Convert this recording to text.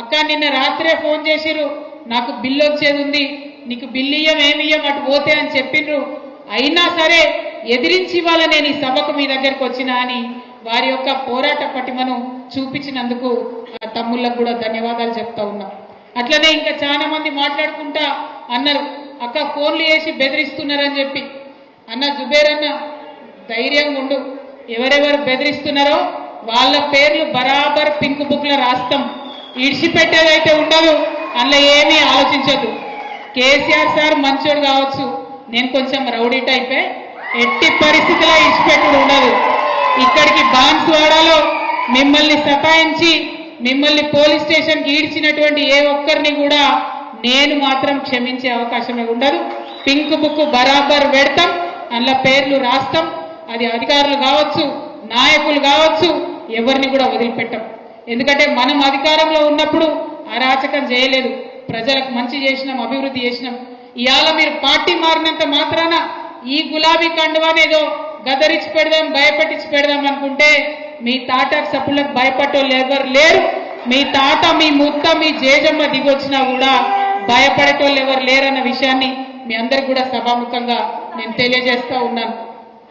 అక్క నిన్న రాత్రే ఫోన్ చేసిర్రు, నాకు బిల్లు వచ్చేది ఉంది, నీకు బిల్లు ఏమియ్యం అటు పోతే అని చెప్పిండ్రు. అయినా సరే ఎదిరించి ఇవాళ నేను ఈ సభకు మీ దగ్గరకు వచ్చినా అని వారి యొక్క పోరాట పటిమను చూపించినందుకు ఆ తమ్ముళ్ళకు కూడా ధన్యవాదాలు చెప్తా ఉన్నా. అట్లనే ఇంకా చాలా మంది మాట్లాడుకుంటా అన్నారు, అక్క ఫోన్లు చేసి బెదిరిస్తున్నారని చెప్పి. అన్న జుబేర్ అన్న ధైర్యంగా ఉండు, ఎవరెవరు బెదిరిస్తున్నారో వాళ్ళ పేర్లు బరాబర్ పింక్ బుక్ లో రాస్తాం, ఇడిచిపెట్టేదైతే ఉండదు, అందులో ఏమీ ఆలోచించద్దు. కేసీఆర్ సార్ మంచోడు కావచ్చు, నేను కొంచెం రౌడీ టైపే, ఎట్టి పరిస్థితిలో ఇడిచిపెట్టుడు ఉండదు. ఇక్కడికి బాన్స్వాడలో మిమ్మల్ని సతాయించి మిమ్మల్ని పోలీస్ స్టేషన్కి ఈడ్చినటువంటి ఏ ఒక్కరిని కూడా నేను మాత్రం క్షమించే అవకాశమే ఉండదు. పింక్ బుక్ బరాబర్ పెడతాం, అందులో పేర్లు రాస్తాం. అది అధికారులు కావచ్చు, నాయకులు కావచ్చు, ఎవరిని కూడా వదిలిపెట్టాం. ఎందుకంటే మనం అధికారంలో ఉన్నప్పుడు అరాచకం చేయలేదు, ప్రజలకు మంచి చేసినాం, అభివృద్ధి చేసినాం. ఇవాళ మీరు పార్టీ మారినంత మాత్రాన ఈ గులాబీ కండువానేదో గదరించి పెడదాం, భయపెట్టించి పెడదాం అనుకుంటే మీ తాట సప్పులకు భయపడేవాళ్ళు ఎవరు లేరు. మీ తాత, మీ ముత్త, మీ జేజమ్మ దిగొచ్చినా కూడా భయపడేటోళ్ళు ఎవరు లేరన్న విషయాన్ని మీ అందరికి కూడా సభాముఖంగా నేను తెలియజేస్తా ఉన్నాను.